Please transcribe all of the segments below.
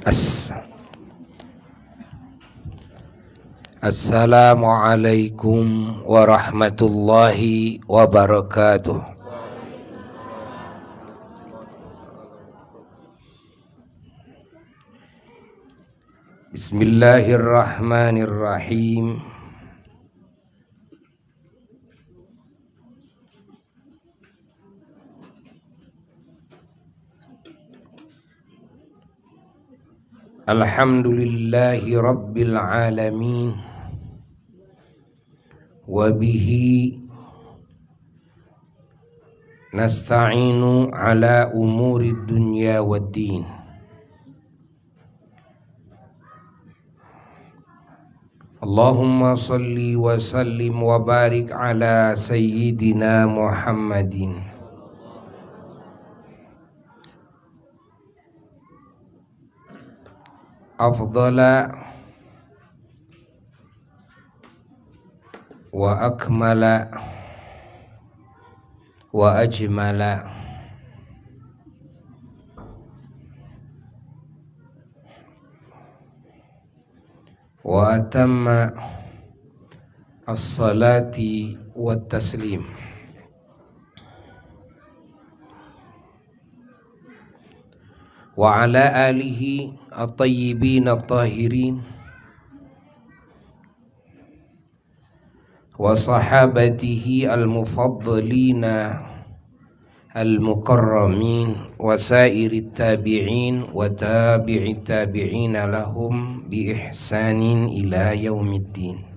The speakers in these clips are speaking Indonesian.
As Assalamualaikum warahmatullahi wabarakatuh. Bismillahirrahmanirrahim. Alhamdulillahi rabbil alamin. Wabihi nasta'inu ala umuri dunya waddin. Allahumma salli wa sallim wa barik ala sayyidina Muhammadin afdala wa akmala wa ajmala wa atamma as-salati wa taslim wa ala alihi at-tayyibin at-tahirin wa sahabatihi al-mufaddalina al-mukarramin wa sairi tabi'in wa tabi'i tabi'ina lahum bi ihsanin ila yaumiddin.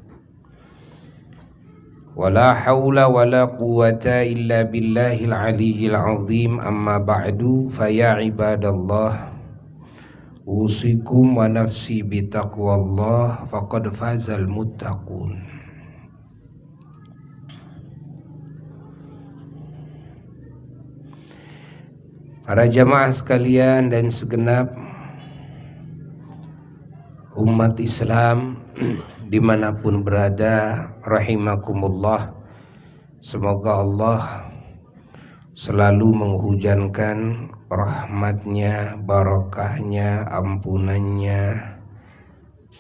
Wala hawla wala quwwata illa billahil aliyyil azim. Amma ba'du, fa ya ibadallah, usikum wa nafsi bitaqwallah, faqad fazal muttaqun. Para jamaah sekalian dan segenap umat Islam dimanapun berada, rahimakumullah. Semoga Allah selalu menghujankan rahmatnya, barakahnya, ampunannya,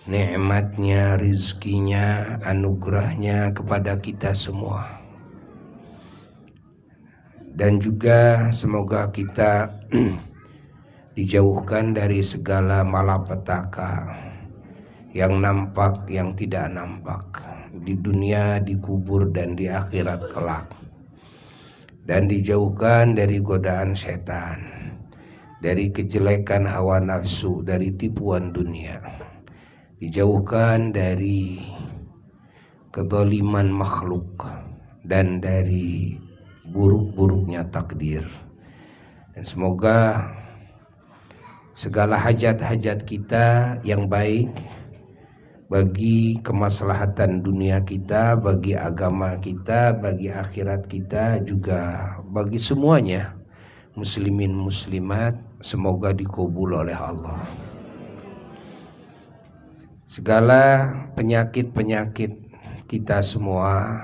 nikmatnya, rizkinya, anugerahnya kepada kita semua. Dan juga semoga kita dijauhkan dari segala malapetaka yang nampak, yang tidak nampak, di dunia, di kubur, dan di akhirat kelak. Dan dijauhkan dari godaan setan, dari kejelekan hawa nafsu, dari tipuan dunia. Dijauhkan dari kezaliman makhluk dan dari buruk-buruknya takdir. Dan semoga segala hajat-hajat kita yang baik bagi kemaslahatan dunia kita, bagi agama kita, bagi akhirat kita, juga bagi semuanya muslimin muslimat, semoga dikabul oleh Allah. Segala penyakit-penyakit kita semua,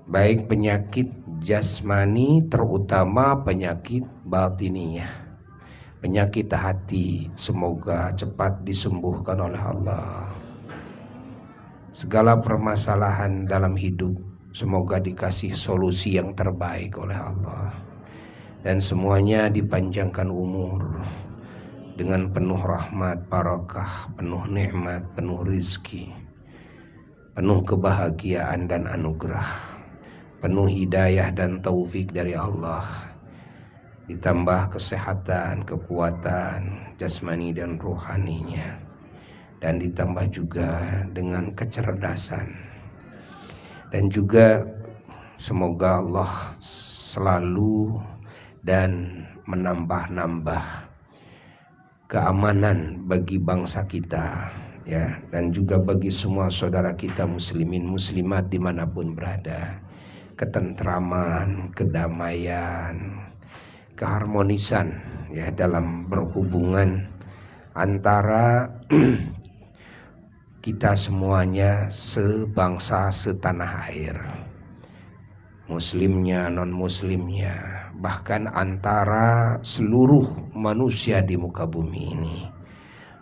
baik penyakit jasmani, terutama penyakit batiniyah, penyakit hati, semoga cepat disembuhkan oleh Allah. Segala permasalahan dalam hidup semoga dikasih solusi yang terbaik oleh Allah. Dan semuanya dipanjangkan umur dengan penuh rahmat, barakah, penuh nikmat, penuh rizki, penuh kebahagiaan dan anugerah, penuh hidayah dan taufik dari Allah, ditambah kesehatan, kekuatan jasmani dan rohaninya, dan ditambah juga dengan kecerdasan. Dan juga semoga Allah selalu dan menambah-nambah keamanan bagi bangsa kita, ya, dan juga bagi semua saudara kita muslimin muslimat dimanapun berada. Ketentraman, kedamaian, keharmonisan, ya, dalam berhubungan antara kita semuanya sebangsa setanah air, muslimnya, non muslimnya, bahkan antara seluruh manusia di muka bumi ini,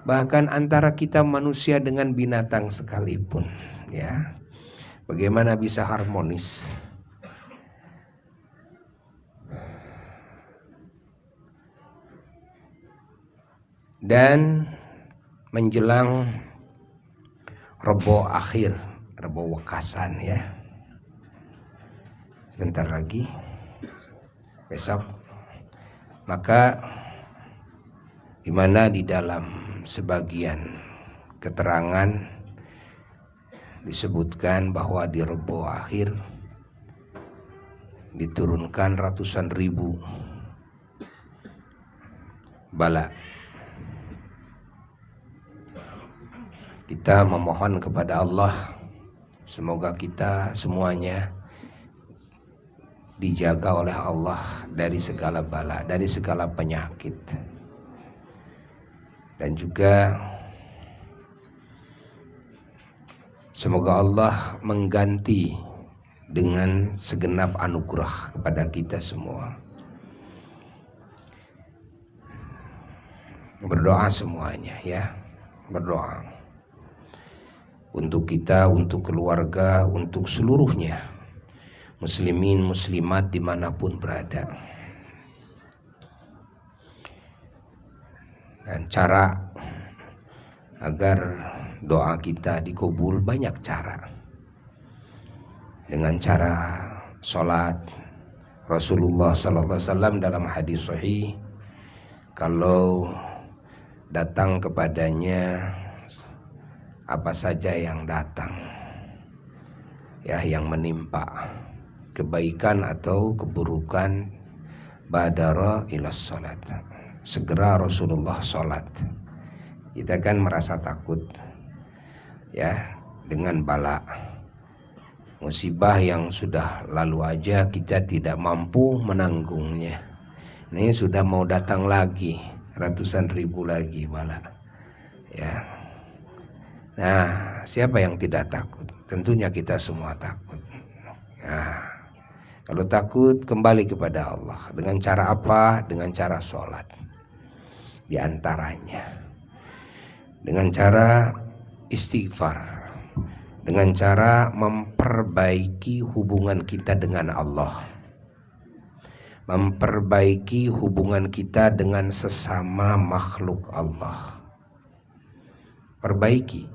bahkan antara kita manusia dengan binatang sekalipun, ya. Bagaimana bisa harmonis? Dan menjelang Rebo akhir, Rebo Wekasan, ya. Sebentar lagi, besok. Maka di mana di dalam sebagian keterangan disebutkan bahwa di Rebo akhir diturunkan ratusan ribu bala. Kita memohon kepada Allah semoga kita semuanya dijaga oleh Allah dari segala bala, dari segala penyakit. Dan juga semoga Allah mengganti dengan segenap anugerah kepada kita semua. Berdoa semuanya, ya. Berdoa untuk kita, untuk keluarga, untuk seluruhnya muslimin muslimat dimanapun berada. Dan cara agar doa kita dikabul banyak cara. Dengan cara sholat. Rasulullah SAW dalam hadis sahih, kalau datang kepadanya apa saja yang datang, ya, yang menimpa, kebaikan atau keburukan, badara ila sholat, segera Rasulullah sholat. Kita kan merasa takut, ya, dengan bala musibah yang sudah lalu aja kita tidak mampu menanggungnya. Ini sudah mau datang lagi, ratusan ribu lagi bala, ya. Nah, siapa yang tidak takut? Tentunya kita semua takut. Nah, kalau takut kembali kepada Allah. Dengan cara apa? Dengan cara sholat. Di antaranya dengan cara istighfar, dengan cara memperbaiki hubungan kita dengan Allah, memperbaiki hubungan kita dengan sesama makhluk Allah. Perbaiki,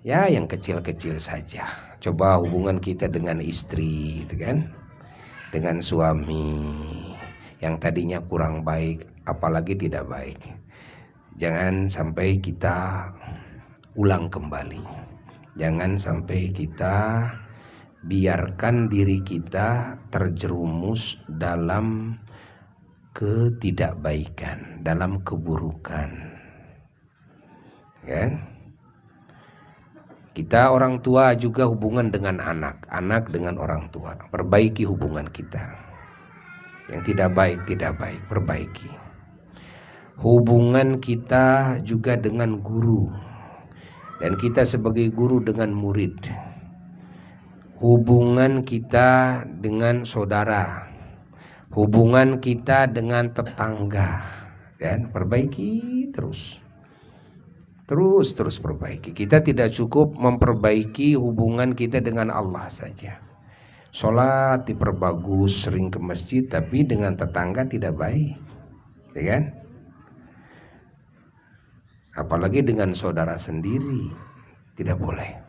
ya, yang kecil-kecil saja. Coba hubungan kita dengan istri, gitu kan, dengan suami yang tadinya kurang baik, apalagi tidak baik. Jangan sampai kita ulang kembali. Jangan sampai kita biarkan diri kita terjerumus dalam ketidakbaikan, dalam keburukan. Kan? Kita orang tua juga hubungan dengan anak, anak dengan orang tua. Perbaiki hubungan kita. Yang tidak baik, perbaiki. Hubungan kita juga dengan guru, dan kita sebagai guru dengan murid. Hubungan kita dengan saudara, hubungan kita dengan tetangga, dan perbaiki terus perbaiki. Kita tidak cukup memperbaiki hubungan kita dengan Allah saja. Sholat diperbagus, sering ke masjid, tapi dengan tetangga tidak baik, ya kan? Apalagi dengan saudara sendiri, tidak boleh.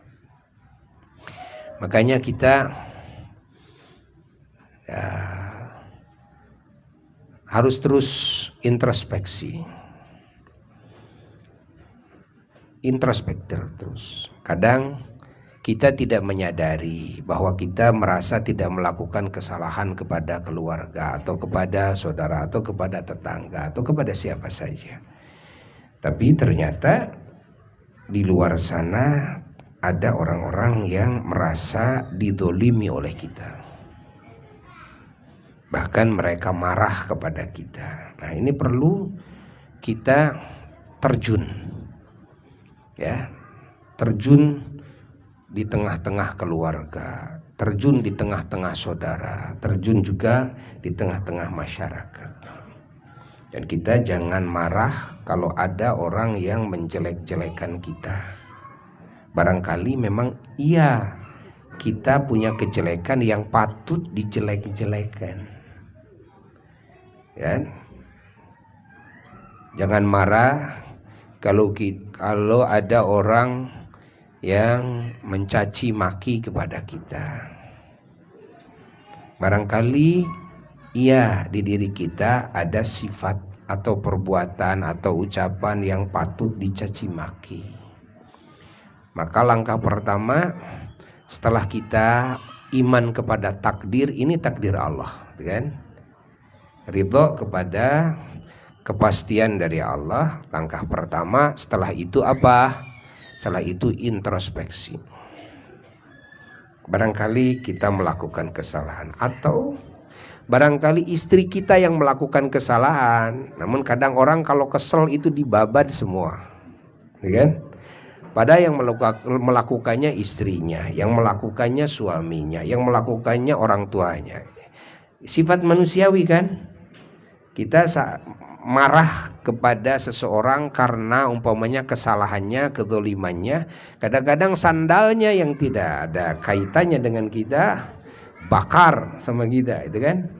Makanya kita harus terus introspeksi. Introspektor terus. Kadang kita tidak menyadari bahwa kita merasa tidak melakukan kesalahan kepada keluarga atau kepada saudara atau kepada tetangga atau kepada siapa saja. Tapi ternyata di luar sana ada orang-orang yang merasa didolimi oleh kita. Bahkan mereka marah kepada kita. Nah, ini perlu kita terjun, ya, terjun di tengah-tengah keluarga, terjun di tengah-tengah saudara, terjun juga di tengah-tengah masyarakat. Dan kita jangan marah kalau ada orang yang menjelek-jelekan kita. Barangkali memang iya, kita punya kejelekan yang patut dijelek-jelekan. Ya. Jangan marah kalau ada orang yang mencaci maki kepada kita. Barangkali iya, di diri kita ada sifat atau perbuatan atau ucapan yang patut dicaci maki. Maka langkah pertama setelah kita iman kepada takdir, ini takdir Allah, kan? Ridho kepada kepastian dari Allah. Langkah pertama setelah itu apa? Setelah itu introspeksi. Barangkali kita melakukan kesalahan, atau barangkali istri kita yang melakukan kesalahan. Namun kadang orang kalau kesel itu dibabat semua, ya kan? Padahal yang melakukannya istrinya, yang melakukannya suaminya, yang melakukannya orang tuanya. Sifat manusiawi kan? Kita marah kepada seseorang karena umpamanya kesalahannya, kezalimannya. Kadang-kadang sandalnya yang tidak ada kaitannya dengan kita bakar sama kita, itu kan?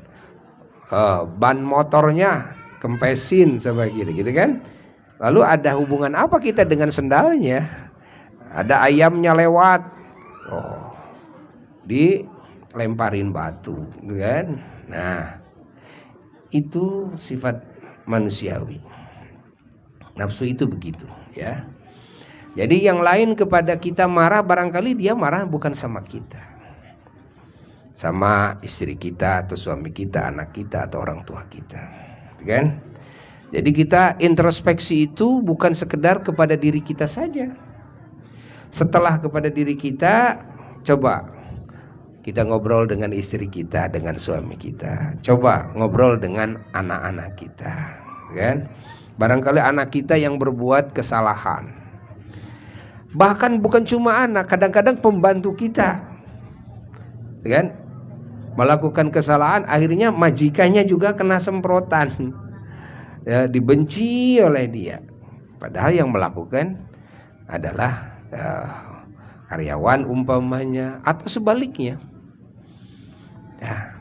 Ban motornya kempesin sama kita, gitu kan? Lalu ada hubungan apa kita dengan sandalnya? Ada ayamnya lewat, dilemparin batu, gitu kan? Nah, itu sifat manusiawi. Nafsu itu begitu, ya. Jadi yang lain kepada kita marah, barangkali dia marah bukan sama kita, sama istri kita atau suami kita, anak kita atau orang tua kita, kan? Jadi kita introspeksi itu bukan sekedar kepada diri kita saja. Setelah kepada diri kita, coba kita ngobrol dengan istri kita, dengan suami kita. Coba ngobrol dengan anak-anak kita, kan? Barangkali anak kita yang berbuat kesalahan. Bahkan bukan cuma anak, kadang-kadang pembantu kita, kan? Melakukan kesalahan, akhirnya majikannya juga kena semprotan, ya, dibenci oleh dia. Padahal yang melakukan adalah karyawan umpamanya, atau sebaliknya. Nah,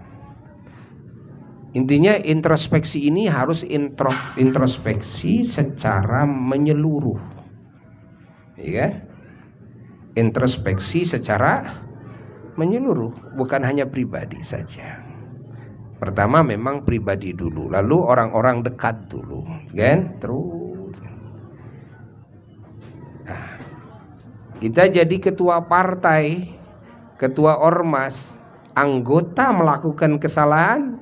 intinya introspeksi ini harus introspeksi secara menyeluruh, ya kan? Introspeksi secara menyeluruh, bukan hanya pribadi saja. Pertama memang pribadi dulu, lalu orang-orang dekat dulu, kan? Terus kita jadi ketua partai, ketua ormas, anggota melakukan kesalahan,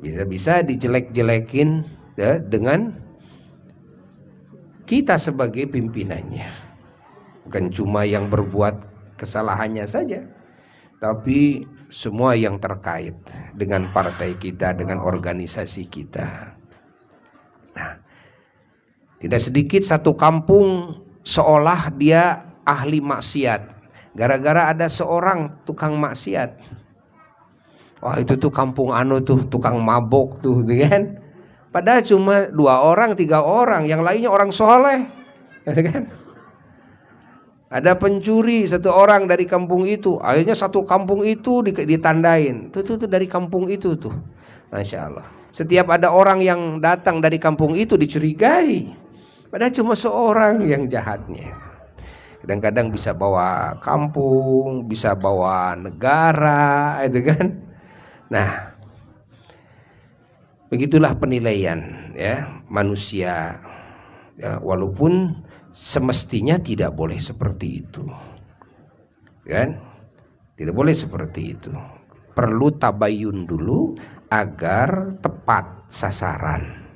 bisa-bisa dijelek-jelekin, ya, dengan kita sebagai pimpinannya. Bukan cuma yang berbuat kesalahannya saja, tapi semua yang terkait dengan partai kita, dengan organisasi kita. Nah, tidak sedikit satu kampung seolah dia ahli maksiat gara-gara ada seorang tukang maksiat. Wah, itu tuh kampung anu tuh tukang mabok tuh, kan? Padahal cuma 2 orang, 3 orang, yang lainnya orang soleh, kan? Ada pencuri 1 orang dari kampung itu, akhirnya satu kampung itu ditandain, tuh dari kampung itu tuh, masya Allah. Setiap ada orang yang datang dari kampung itu dicurigai, padahal cuma seorang yang jahatnya. Kadang-kadang bisa bawa kampung, bisa bawa negara, itu kan. Nah, begitulah penilaian, ya, manusia, ya, walaupun semestinya tidak boleh seperti itu, kan? Tidak boleh seperti itu. Perlu tabayun dulu agar tepat sasaran,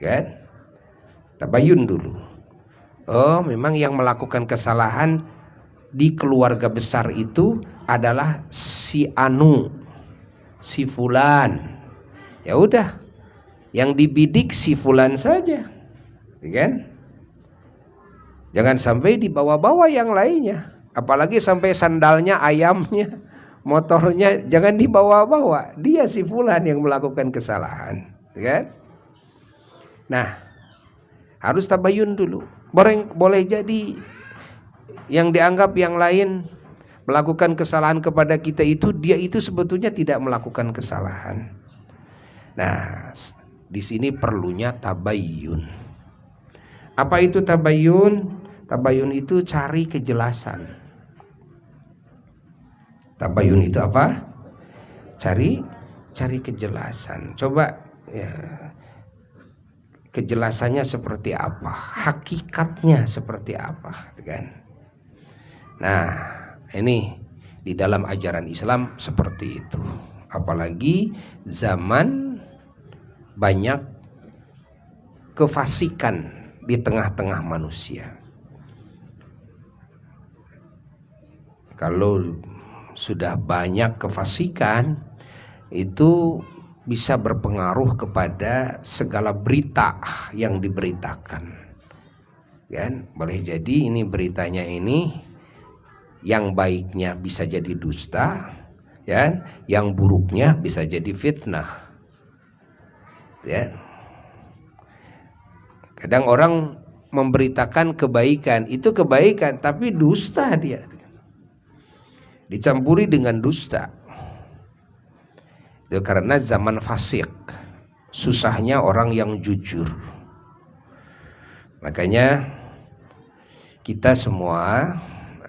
kan? Tabayun dulu. Oh, memang yang melakukan kesalahan di keluarga besar itu adalah si anu, si fulan. Ya udah, yang dibidik si fulan saja, kan? Jangan sampai dibawa-bawa yang lainnya. Apalagi sampai sandalnya, ayamnya, motornya jangan dibawa-bawa. Dia si fulan yang melakukan kesalahan, kan? Nah, harus tabayun dulu. Boleh jadi yang dianggap yang lain melakukan kesalahan kepada kita itu, dia itu sebetulnya tidak melakukan kesalahan. Nah, di sini perlunya tabayun. Apa itu tabayun? Tabayun itu cari kejelasan. Tabayun itu apa? Cari kejelasan. Coba ya, kejelasannya seperti apa? Hakikatnya seperti apa, kan? Nah, ini di dalam ajaran Islam seperti itu. Apalagi zaman banyak kefasikan di tengah-tengah manusia. Kalau sudah banyak kefasikan, itu bisa berpengaruh kepada segala berita yang diberitakan. Kan? Boleh jadi ini beritanya ini yang baiknya bisa jadi dusta, ya, yang buruknya bisa jadi fitnah. Ya. Kadang orang memberitakan kebaikan, itu kebaikan tapi dusta dia. Dicampuri dengan dusta. Itu karena zaman fasik, susahnya orang yang jujur. Makanya kita semua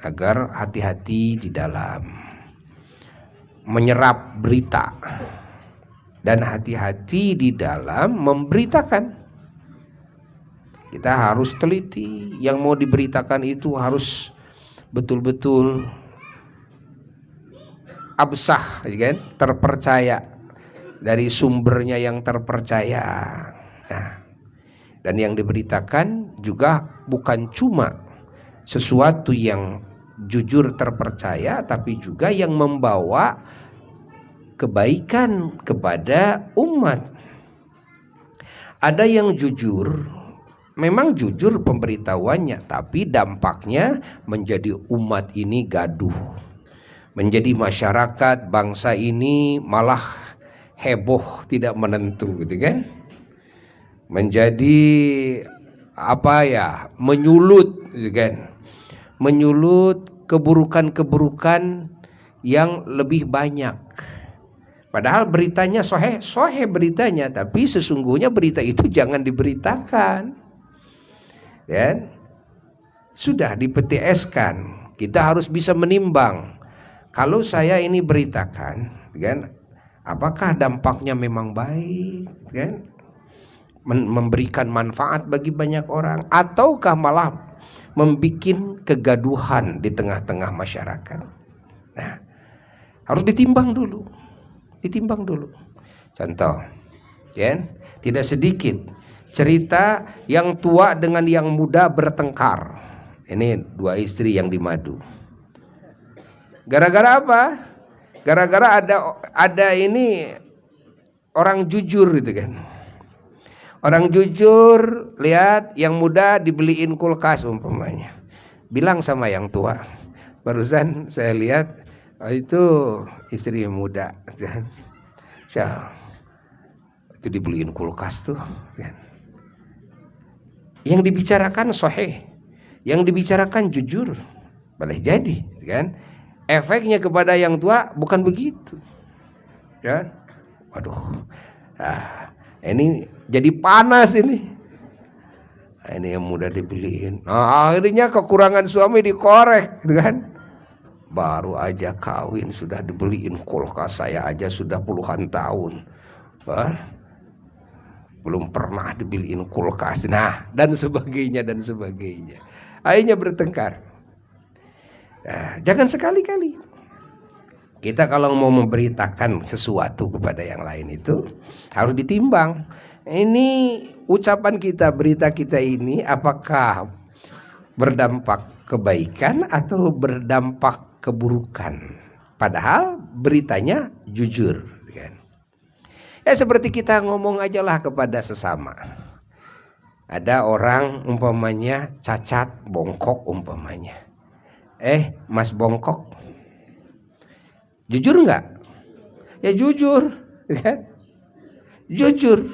agar hati-hati di dalam menyerap berita dan hati-hati di dalam memberitakan. Kita harus teliti, yang mau diberitakan itu harus betul-betul absah, kan? Terpercaya, dari sumbernya yang terpercaya. Nah, dan yang diberitakan juga bukan cuma sesuatu yang jujur terpercaya, tapi juga yang membawa kebaikan kepada umat. Ada yang jujur, memang jujur pemberitahuannya, tapi dampaknya menjadi umat ini gaduh, menjadi masyarakat bangsa ini malah heboh tidak menentu, gitu kan? Menjadi apa ya? Menyulut, gitu kan? Menyulut keburukan-keburukan yang lebih banyak. Padahal beritanya soheh beritanya, tapi sesungguhnya berita itu jangan diberitakan. Ya? Sudah di-PTS-kan. Kita harus bisa menimbang. Kalau saya ini beritakan, kan, apakah dampaknya memang baik, kan, memberikan manfaat bagi banyak orang, ataukah malah membuat kegaduhan di tengah-tengah masyarakat? Nah, harus ditimbang dulu. Contoh, kan, tidak sedikit cerita yang tua dengan yang muda bertengkar. Ini dua istri yang dimadu. Gara-gara apa? Gara-gara ada ini orang jujur gitu kan. Orang jujur, lihat yang muda dibeliin kulkas umpamanya. Bilang sama yang tua, barusan saya lihat itu istri yang muda. Itu dibeliin kulkas tuh. Yang dibicarakan sahih, yang dibicarakan jujur, boleh jadi, kan? Efeknya kepada yang tua bukan begitu, kan? Waduh, ini jadi panas ini. Ini yang muda dibeliin. Nah, akhirnya kekurangan suami dikorek, gitu kan? Baru aja kawin sudah dibeliin kulkas, saya aja sudah puluhan tahun, belum pernah dibeliin kulkas. Nah, dan sebagainya. Akhirnya bertengkar. Nah, jangan sekali-kali kita kalau mau memberitakan sesuatu kepada yang lain itu harus ditimbang. Ini ucapan kita, berita kita ini apakah berdampak kebaikan atau berdampak keburukan. Padahal beritanya jujur, kan? Ya seperti kita ngomong aja lah kepada sesama. Ada orang umpamanya cacat, bongkok umpamanya. Mas bongkok. Jujur nggak? Ya jujur, kan? Jujur.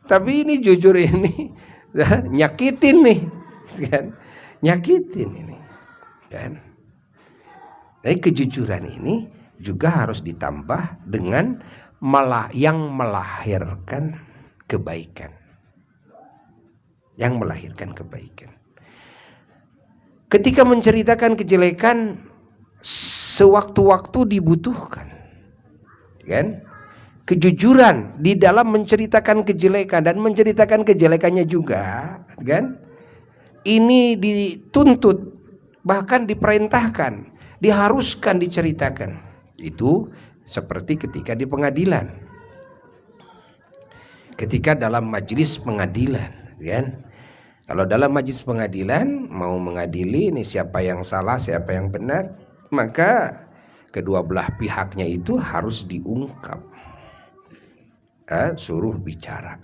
Tapi ini jujur ini nyakitin nih, kan? Nyakitin ini, kan? Jadi kejujuran ini juga harus ditambah dengan yang melahirkan kebaikan. Yang melahirkan kebaikan. Ketika menceritakan kejelekan, sewaktu-waktu dibutuhkan, kan? Kejujuran di dalam menceritakan kejelekan dan menceritakan kejelekannya juga, kan? Ini dituntut, bahkan diperintahkan, diharuskan diceritakan. Itu seperti ketika di pengadilan, ketika dalam majelis pengadilan, kan? Kalau dalam majelis pengadilan mau mengadili ini siapa yang salah, siapa yang benar, maka kedua belah pihaknya itu harus diungkap. Suruh bicara.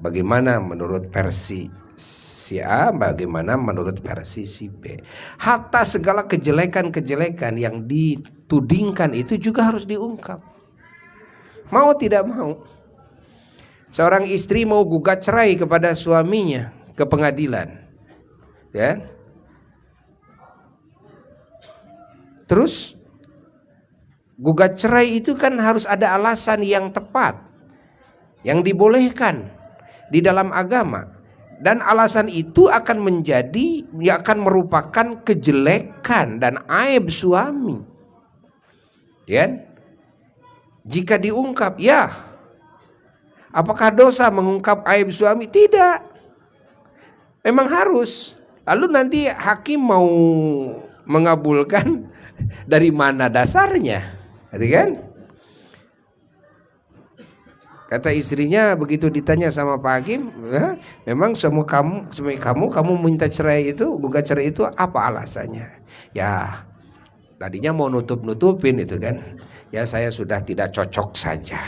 Bagaimana menurut versi si A, bagaimana menurut versi si B. Hatta segala kejelekan-kejelekan yang ditudingkan itu juga harus diungkap. Mau tidak mau. Seorang istri mau gugat cerai kepada suaminya ke pengadilan, ya. Terus gugat cerai itu kan harus ada alasan yang tepat, yang dibolehkan di dalam agama, dan alasan itu akan merupakan kejelekan dan aib suami. Ya, jika diungkap, ya, apakah dosa mengungkap aib suami? Tidak, memang harus. Lalu nanti hakim mau mengabulkan dari mana dasarnya? Kan? Kata istrinya begitu ditanya sama Pak Hakim, memang kamu minta cerai itu, gugat cerai itu apa alasannya? Ya, tadinya mau nutupin itu kan. Ya saya sudah tidak cocok saja.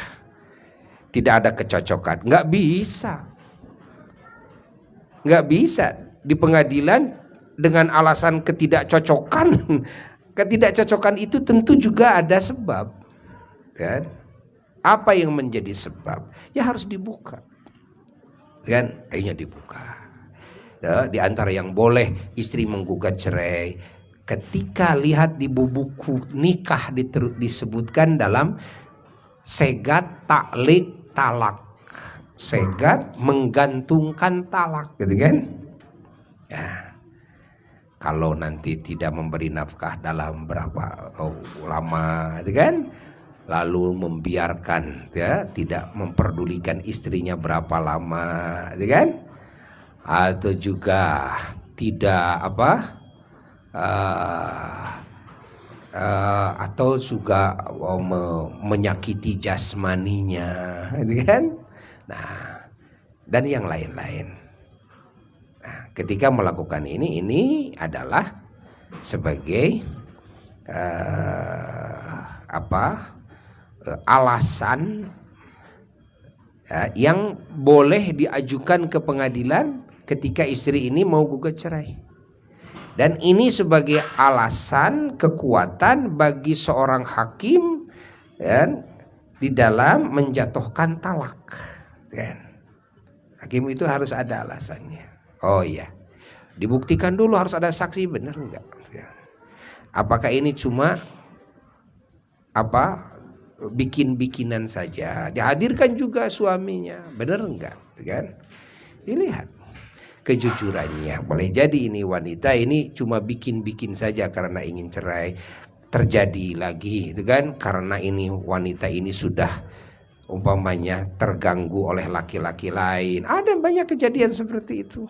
Tidak ada kecocokan. Nggak bisa di pengadilan dengan alasan ketidakcocokan. Ketidakcocokan itu tentu juga ada sebab, kan? Apa yang menjadi sebab? Ya harus dibuka, kan? Akhirnya dibuka. Ya, di antara yang boleh istri menggugat cerai, ketika lihat di buku nikah disebutkan dalam segat taklik talak, segat menggantungkan talak, gitu kan? Ya. Kalau nanti tidak memberi nafkah dalam berapa lama, gitu kan? Lalu membiarkan, ya, tidak memperdulikan istrinya berapa lama, gitu kan? Atau juga tidak atau juga menyakiti jasmaninya, gitu kan? Nah, dan yang lain-lain. Nah, ketika melakukan ini adalah sebagai alasan yang boleh diajukan ke pengadilan ketika istri ini mau gugat cerai. Dan ini sebagai alasan kekuatan bagi seorang hakim, kan, di dalam menjatuhkan talak, kan. Hakim itu harus ada alasannya. Oh iya, dibuktikan dulu, harus ada saksi, benar enggak? Apakah ini cuma bikin-bikinan saja? Dihadirkan juga suaminya, benar enggak? Kan? Dilihat kejujurannya. Boleh jadi ini wanita ini cuma bikin-bikin saja karena ingin cerai. Terjadi lagi, itu kan? Karena ini wanita ini sudah umpamanya terganggu oleh laki-laki lain. Ada banyak kejadian seperti itu.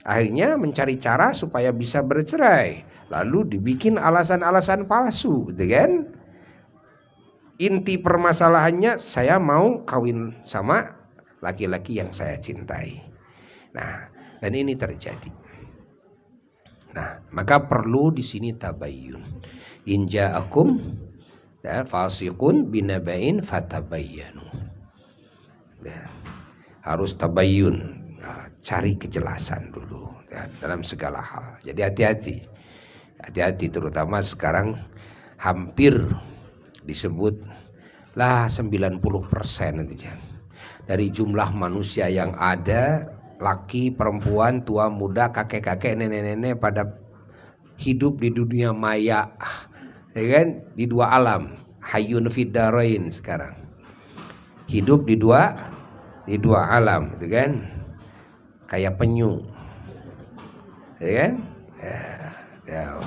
Akhirnya mencari cara supaya bisa bercerai, lalu dibikin alasan-alasan palsu, gitu kan? Inti permasalahannya, saya mau kawin sama laki-laki yang saya cintai. Nah, dan ini terjadi. Nah, maka perlu di sini tabayyun. In ja'akum fasiqun binaba'in fatabayyanu. Harus tabayyun. cari kejelasan dulu ya, dalam segala hal. Jadi hati-hati terutama sekarang hampir disebut lah 90% nanti dari jumlah manusia yang ada, laki, perempuan, tua, muda, kakek-kakek, nenek-nenek pada hidup di dunia maya, ya kan? Di dua alam, hayyun fid darain sekarang. Hidup di dua alam, gitu kan? Kayak penyu, ya kan? Ya.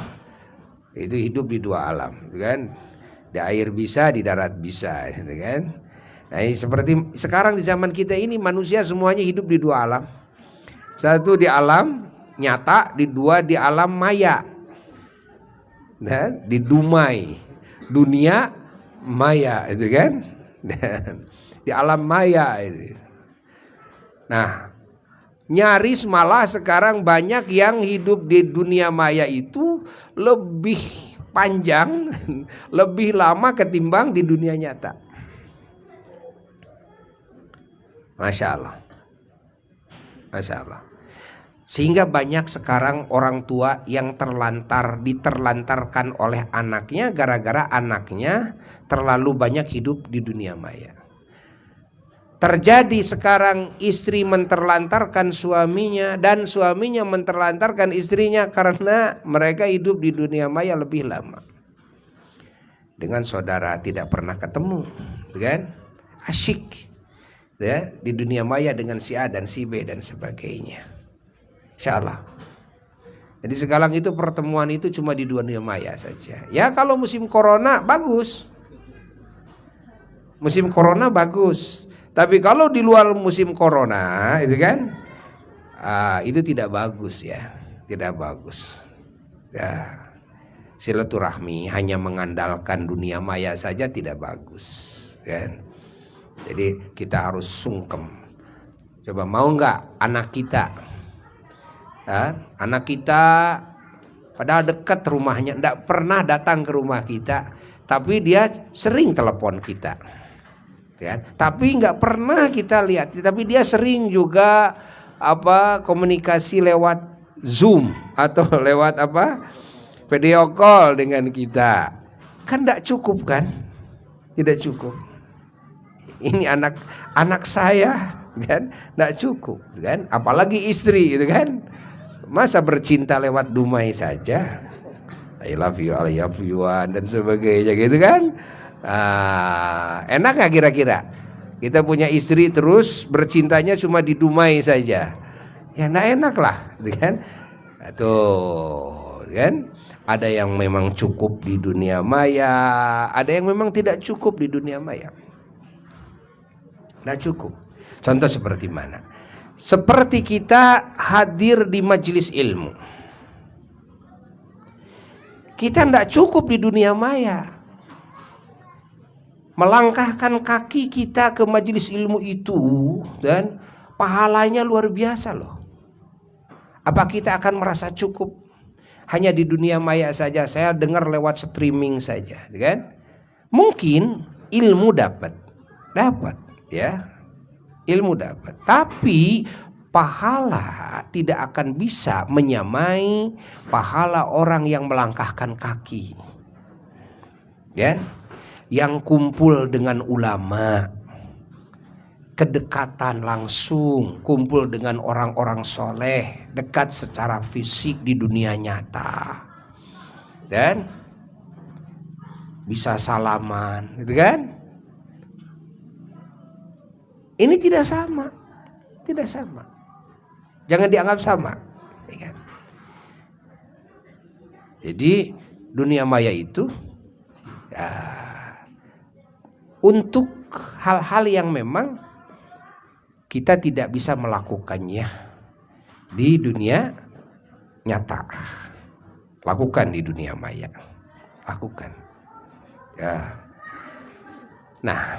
Itu hidup di dua alam, gitu kan? Di air bisa, di darat bisa, gitu kan? Nah, ini seperti sekarang di zaman kita ini manusia semuanya hidup di dua alam. Satu di alam nyata, dua di alam maya. Nah, di dumai, dunia maya itu kan? Di alam maya itu. Nah, nyaris malah sekarang banyak yang hidup di dunia maya itu lebih panjang, lebih lama ketimbang di dunia nyata. Masya Allah. Masya Allah. Sehingga banyak sekarang orang tua yang diterlantarkan oleh anaknya gara-gara anaknya terlalu banyak hidup di dunia maya. Terjadi sekarang istri menterlantarkan suaminya dan suaminya menterlantarkan istrinya karena mereka hidup di dunia maya lebih lama. Dengan saudara tidak pernah ketemu, kan? Asyik ya, di dunia maya dengan si A dan si B dan sebagainya. Insyaallah. Jadi sekarang itu pertemuan itu cuma di dunia maya saja. Ya kalau musim corona bagus. Musim corona bagus. Tapi kalau di luar musim corona itu kan itu tidak bagus ya. Tidak bagus. Ya. Silaturahmi hanya mengandalkan dunia maya saja tidak bagus, kan? Jadi kita harus sungkem. Coba mau nggak anak kita? Anak kita padahal dekat rumahnya, tidak pernah datang ke rumah kita, tapi dia sering telepon kita, ya. Tapi nggak pernah kita lihat, tapi dia sering juga komunikasi lewat Zoom atau lewat video call dengan kita. Kan tidak cukup kan? Tidak cukup. Ini anak saya kan tidak cukup kan? Apalagi istri itu kan? Masa bercinta lewat dumai saja, I love you, I love you dan sebagainya gitu kan? Enak gak kira-kira? Kita punya istri terus bercintanya cuma di dumai saja, ya nggak enak lah, gitu kan? Tuh, kan? Ada yang memang cukup di dunia maya, ada yang memang tidak cukup di dunia maya. Nggak cukup. Contoh seperti mana? Seperti kita hadir di majelis ilmu. Kita tidak cukup di dunia maya. Melangkahkan kaki kita ke majelis ilmu itu dan pahalanya luar biasa loh. Apa kita akan merasa cukup hanya di dunia maya saja? Saya dengar lewat streaming saja, kan? Mungkin ilmu dapat ya. Ilmu dapat, tapi pahala tidak akan bisa menyamai pahala orang yang melangkahkan kaki, ya, yang kumpul dengan ulama, kedekatan langsung, kumpul dengan orang-orang soleh, dekat secara fisik di dunia nyata, dan bisa salaman, gitu kan? Ini tidak sama, tidak sama. Jangan dianggap sama, ya kan? Jadi dunia maya itu ya, untuk hal-hal yang memang kita tidak bisa melakukannya di dunia nyata, lakukan di dunia maya, lakukan. Ya. Nah,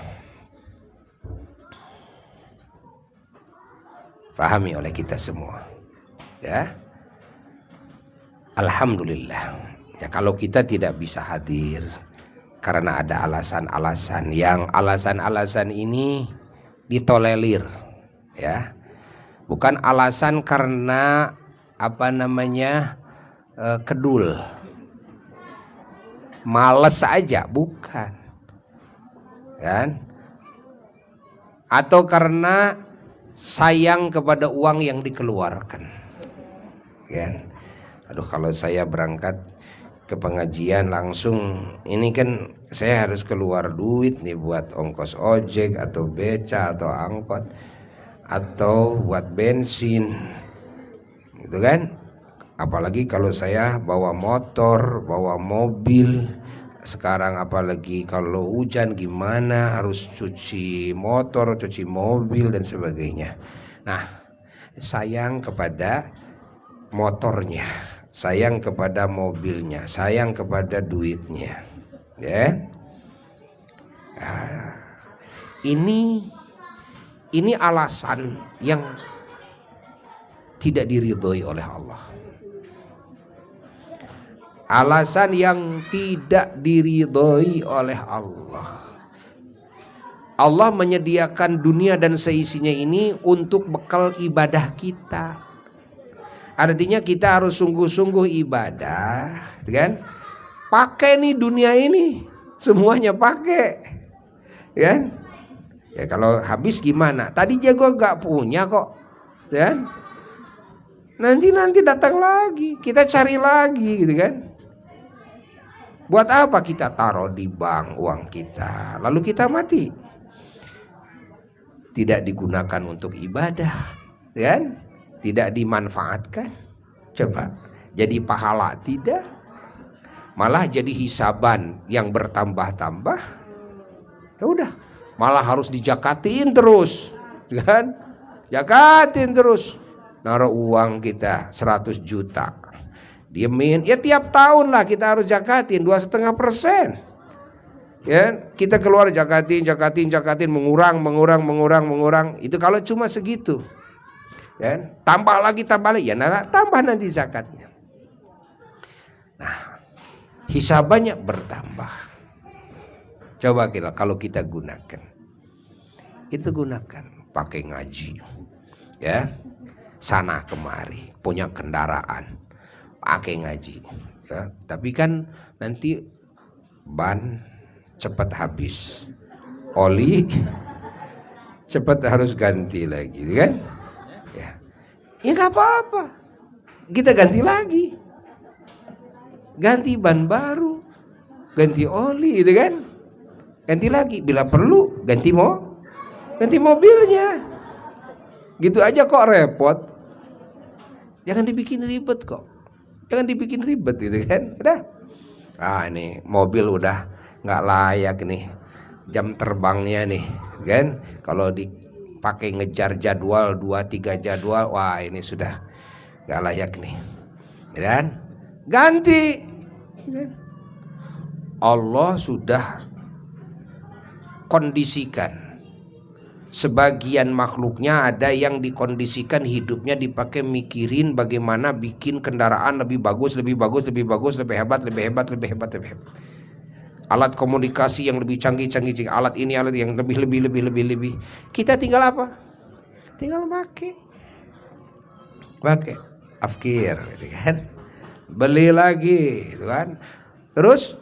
pahami oleh kita semua, ya. Alhamdulillah. Ya kalau kita tidak bisa hadir karena ada alasan-alasan yang alasan-alasan ini ditolerir, ya. Bukan alasan karena kedul, males aja, bukan, kan? Atau karena sayang kepada uang yang dikeluarkan, kan? Aduh, kalau saya berangkat ke pengajian langsung, ini kan saya harus keluar duit nih buat ongkos ojek atau beca atau angkot atau buat bensin, gitu kan? Apalagi kalau saya bawa motor, bawa mobil. Sekarang apalagi kalau hujan gimana, harus cuci motor, cuci mobil dan sebagainya. Nah, sayang kepada motornya, sayang kepada mobilnya, sayang kepada duitnya, ya. Nah, ini alasan yang tidak diridhoi oleh Allah. Alasan yang tidak diridhoi oleh Allah. Allah menyediakan dunia dan seisinya ini untuk bekal ibadah kita. Artinya kita harus sungguh-sungguh ibadah, kan? Pakai nih dunia ini, semuanya pakai, kan? Ya kalau habis gimana? Tadi jago gak punya kok, kan? Nanti datang lagi, kita cari lagi, gitu kan? Buat apa kita taruh di bank uang kita, lalu kita mati? Tidak digunakan untuk ibadah, kan? Tidak dimanfaatkan. Coba, jadi pahala tidak, malah jadi hisaban yang bertambah-tambah. Ya udah, malah harus dijakatin terus, kan? Jakatin terus. Naruh uang kita 100 juta, diemin, ya tiap tahun lah kita harus jakatin 2,5%. Ya, kita keluar jakatin, mengurang. Itu kalau cuma segitu. Ya, tambah lagi, ya tambah nanti zakatnya. Nah, hisabannya bertambah. Coba kalau kita gunakan, pakai ngaji, ya, sana kemari, punya kendaraan, pakai ngaji, ya. Tapi kan nanti ban cepat habis, oli cepat harus ganti lagi, kan? Ya nggak apa-apa, kita ganti lagi, ganti ban baru, ganti oli, gitu kan? Ganti lagi, bila perlu ganti mobilnya. Gitu aja kok repot. Jangan dibikin ribet kok. Jangan dibikin ribet, gitu kan? Udah. Ini mobil udah nggak layak nih, jam terbangnya nih, kan? Kalau dipakai ngejar jadwal 2-3 jadwal, wah ini sudah nggak layak nih, kan? Ganti. Allah sudah kondisikan. Sebagian makhluknya ada yang dikondisikan hidupnya dipakai mikirin bagaimana bikin kendaraan lebih bagus, lebih hebat. Alat komunikasi yang lebih canggih, alat ini, alat yang lebih. Kita tinggal apa? Tinggal pakai afkir, gitu kan? Beli lagi, gitu kan? Terus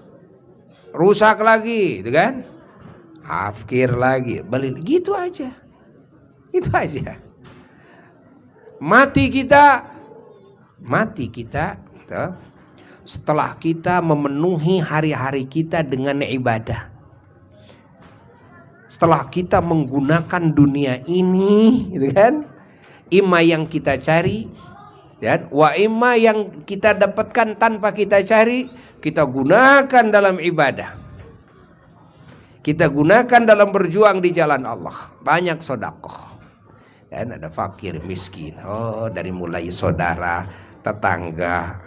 rusak lagi, gitu kan? Afkir lagi, beli, gitu aja. Mati kita tuh, setelah kita memenuhi hari-hari kita dengan ibadah, setelah kita menggunakan dunia ini, gitu kan, imma yang kita cari, dan wa imma yang kita dapatkan tanpa kita cari, kita gunakan dalam ibadah. Kita gunakan dalam berjuang di jalan Allah. Banyak sedekah. Dan ada fakir, miskin. Dari mulai saudara, tetangga.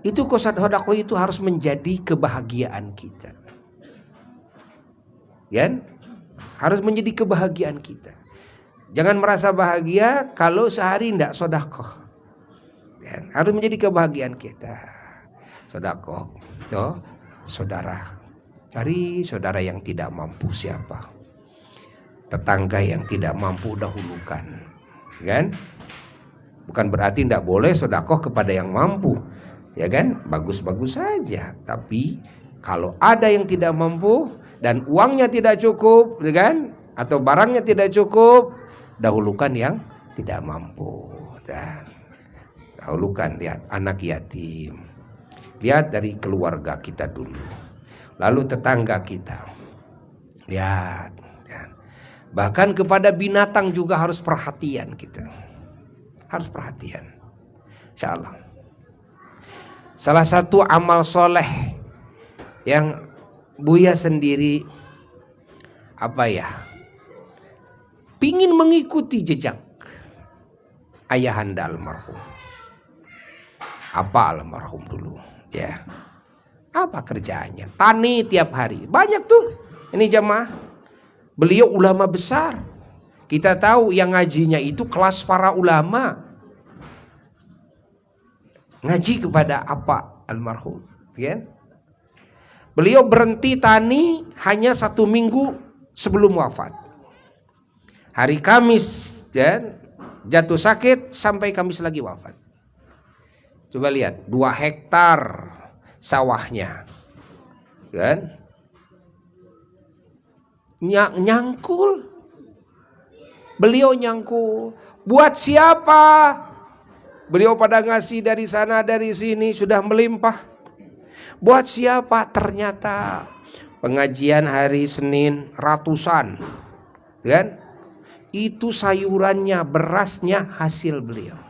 Itu sedekah itu harus menjadi kebahagiaan kita. Kan? Harus menjadi kebahagiaan kita. Jangan merasa bahagia kalau sehari tidak sedekah. Kan? Harus menjadi kebahagiaan kita. Sedekah. Saudara. Cari saudara yang tidak mampu siapa? Tetangga yang tidak mampu dahulukan. kan? Bukan berarti tidak boleh sedekah kepada yang mampu, ya kan? Bagus-bagus saja. Tapi kalau ada yang tidak mampu dan uangnya tidak cukup, ya kan? Atau barangnya tidak cukup, dahulukan yang tidak mampu. Dan dahulukan, lihat anak yatim, lihat dari keluarga kita dulu, lalu tetangga kita, lihat. Bahkan kepada binatang juga harus perhatian kita. Harus perhatian. Insyaallah. Salah satu amal soleh yang Buya sendiri pingin mengikuti jejak ayahanda almarhum. Apa almarhum dulu? Ya. Apa kerjaannya? Tani tiap hari. Banyak tuh. Ini jamaah. Beliau ulama besar. Kita tahu yang ngajinya itu kelas para ulama. Ngaji kepada apa almarhum, kan? Beliau berhenti tani hanya 1 minggu sebelum wafat. Hari Kamis, dan jatuh sakit sampai Kamis lagi wafat. Coba lihat, 2 hektar sawahnya, kan? Nyangkul. Beliau nyangkul. Buat siapa? Beliau pada ngasih dari sana dari sini, sudah melimpah. Buat siapa? Ternyata pengajian hari Senin ratusan, kan? Itu sayurannya, berasnya hasil beliau.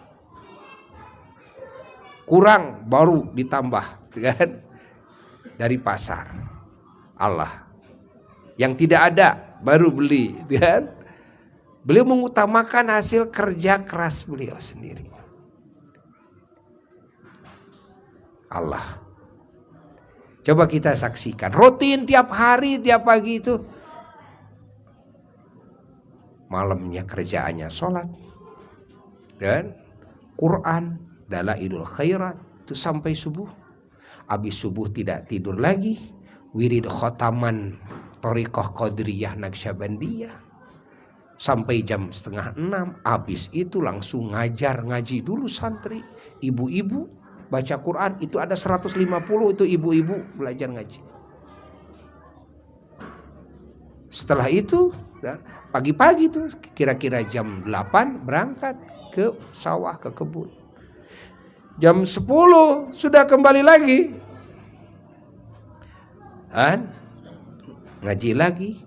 Kurang baru ditambah, kan? Dari pasar. Allah. Yang tidak ada baru beli, kan? Beliau mengutamakan hasil kerja keras beliau sendiri. Allah. Coba kita saksikan, rutin tiap hari, tiap pagi itu. Malamnya kerjaannya sholat, dan Quran, dalailul khairat, itu sampai subuh. Habis subuh tidak tidur lagi, wirid khotaman Thariqah Qadiriyah Naqsyabandiyah sampai jam 5:30. Habis itu langsung ngaji dulu santri, ibu-ibu baca Quran. Itu ada 150 itu ibu-ibu belajar ngaji. Setelah itu pagi-pagi tuh kira-kira jam 8 berangkat ke sawah, ke kebun. Jam 10 sudah kembali lagi, kan? Ngaji lagi,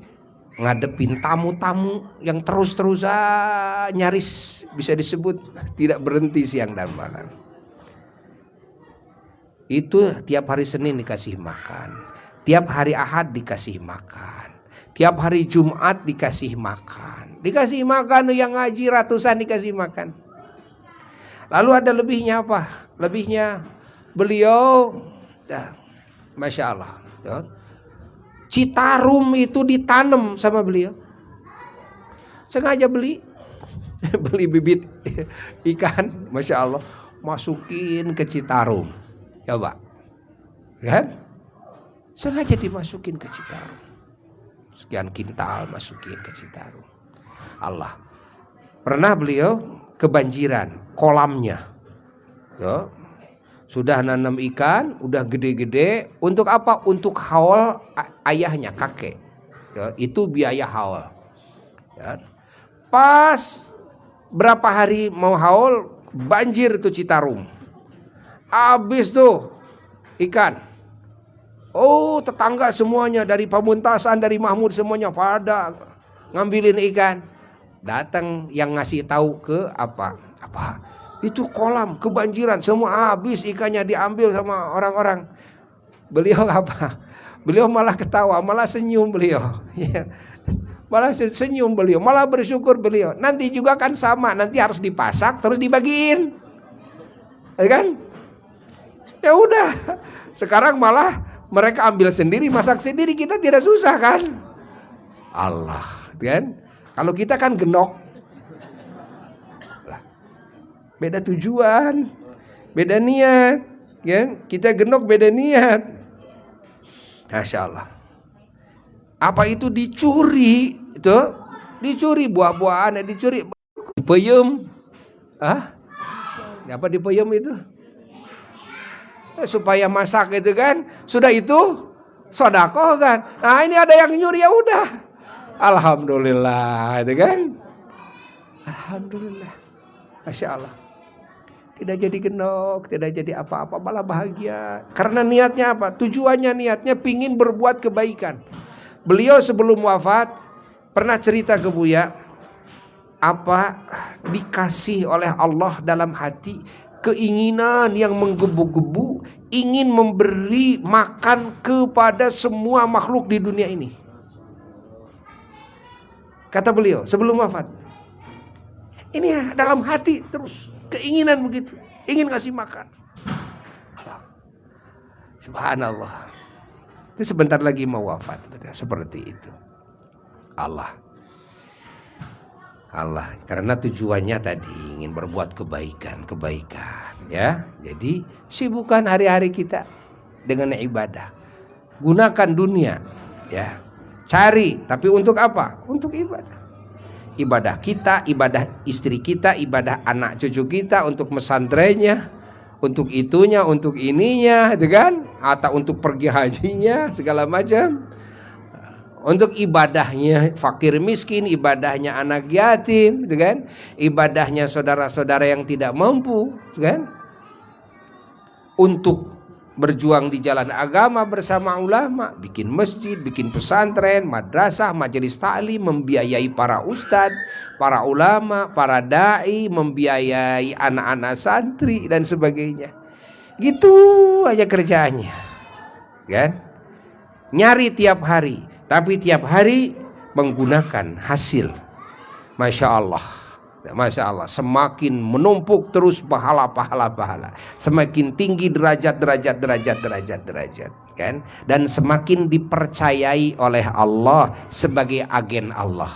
ngadepin tamu-tamu yang terus-terusan, nyaris bisa disebut tidak berhenti siang dan malam. Itu tiap hari Senin dikasih makan, tiap hari Ahad dikasih makan, tiap hari Jumat dikasih makan. Dikasih makan, yang ngaji ratusan dikasih makan. Lalu ada lebihnya apa? Lebihnya beliau, Masya Allah, Citarum itu ditanam sama beliau. Sengaja beli bibit ikan, Masya Allah, masukin ke Citarum. Coba, kan? Sengaja dimasukin ke Citarum. Sekian kintal masukin ke Citarum. Allah. Pernah beliau kebanjiran kolamnya. Sudah nanam ikan, udah gede-gede. Untuk apa? Untuk haul ayahnya, kakek. Itu biaya haul. Pas berapa hari mau haul, banjir itu Citarum. Habis tuh ikan. Oh, tetangga semuanya dari Pamuntasan, dari Mahmud semuanya pada ngambilin ikan. Datang yang ngasih tahu ke apa? Itu kolam kebanjiran, semua habis ikannya diambil sama orang-orang. Beliau apa? Beliau malah ketawa, malah senyum beliau. Malah senyum beliau, malah bersyukur beliau. Nanti juga kan sama, nanti harus dipasak terus dibagiin. Ya kan? Ya udah. Sekarang malah mereka ambil sendiri, masak sendiri, kita tidak susah kan? Allah, kan? Kalau kita kan genok. Beda tujuan, beda niat, ya. Kita genok beda niat. Masya Allah. Apa itu dicuri? Itu dicuri buah-buahan, dicuri peyem. Ah, apa dipeyem itu? Supaya masak itu kan. Sudah itu sedekah kan. Nah ini ada yang nyuri, ya udah. Alhamdulillah itu kan. Alhamdulillah. Masya Allah. Tidak jadi genok, tidak jadi apa-apa, malah bahagia. Karena niatnya apa? Tujuannya, niatnya pingin berbuat kebaikan. Beliau sebelum wafat pernah cerita ke Buya, apa dikasih oleh Allah dalam hati, keinginan yang menggebu-gebu, ingin memberi makan kepada semua makhluk di dunia ini. Kata beliau sebelum wafat, ini ya, dalam hati terus keinginan begitu, ingin kasih makan. Subhanallah. Itu sebentar lagi mau wafat, seperti itu. Allah, karena tujuannya tadi ingin berbuat kebaikan, ya. Jadi sibukkan hari-hari kita dengan ibadah. Gunakan dunia, ya. Cari, tapi untuk apa? Untuk ibadah. Ibadah kita, ibadah istri kita, ibadah anak cucu kita, untuk mesantrennya, untuk itunya, untuk ininya, gitu kan? Atau untuk pergi hajinya, segala macam. Untuk ibadahnya fakir miskin, ibadahnya anak yatim, gitu kan? Ibadahnya saudara-saudara yang tidak mampu, gitu kan? Untuk berjuang di jalan agama bersama ulama, bikin masjid, bikin pesantren, madrasah, majelis taklim, membiayai para ustadz, para ulama, para dai, membiayai anak-anak santri dan sebagainya. Gitu aja kerjaannya, kan? Nyari tiap hari, tapi tiap hari menggunakan hasil. Masya Allah. Masya Allah, semakin menumpuk terus pahala, semakin tinggi derajat, kan? Dan semakin dipercayai oleh Allah sebagai agen Allah.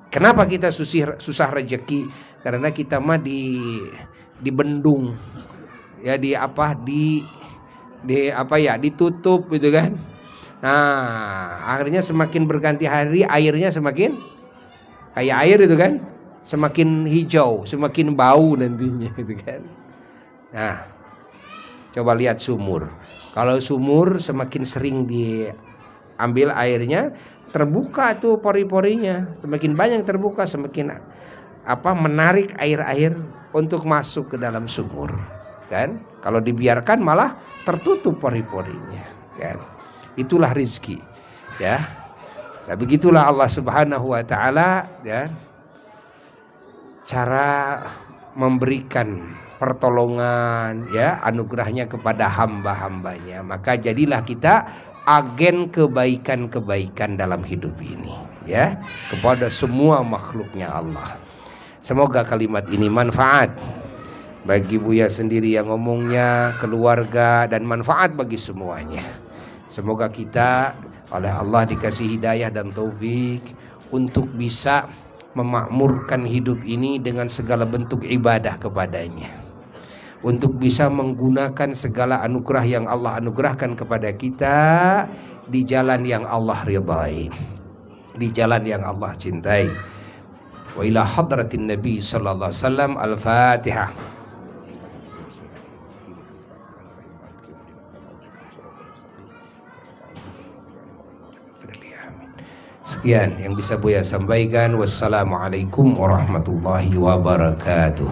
Kenapa kita susah rezeki? Karena kita mah dibendung, ya ditutup gitu kan. Nah, akhirnya semakin berganti hari, airnya semakin kayak air itu kan, semakin hijau, semakin bau nantinya itu kan. Nah, coba lihat sumur. Kalau sumur semakin sering diambil airnya, terbuka tuh pori-porinya, semakin banyak terbuka, semakin menarik air-air untuk masuk ke dalam sumur, kan? Kalau dibiarkan malah tertutup pori-porinya, kan? Itulah rizki, ya. Nah, begitulah Allah Subhanahu wa taala, ya, cara memberikan pertolongan, ya, anugerahnya kepada hamba-hambanya. Maka jadilah kita agen kebaikan-kebaikan dalam hidup ini, ya, kepada semua makhluknya Allah. Semoga kalimat ini manfaat bagi Buya sendiri yang ngomongnya, keluarga, dan manfaat bagi semuanya. Semoga kita oleh Allah dikasih hidayah dan taufik untuk bisa memakmurkan hidup ini dengan segala bentuk ibadah kepadanya, untuk bisa menggunakan segala anugerah yang Allah anugerahkan kepada kita di jalan yang Allah ridhai, di jalan yang Allah cintai. Wa ila hadratin Nabi sallallahu alaihi wasallam. Al-Fatihah. Sekian yang bisa Buya sampaikan. Wassalamualaikum warahmatullahi wabarakatuh.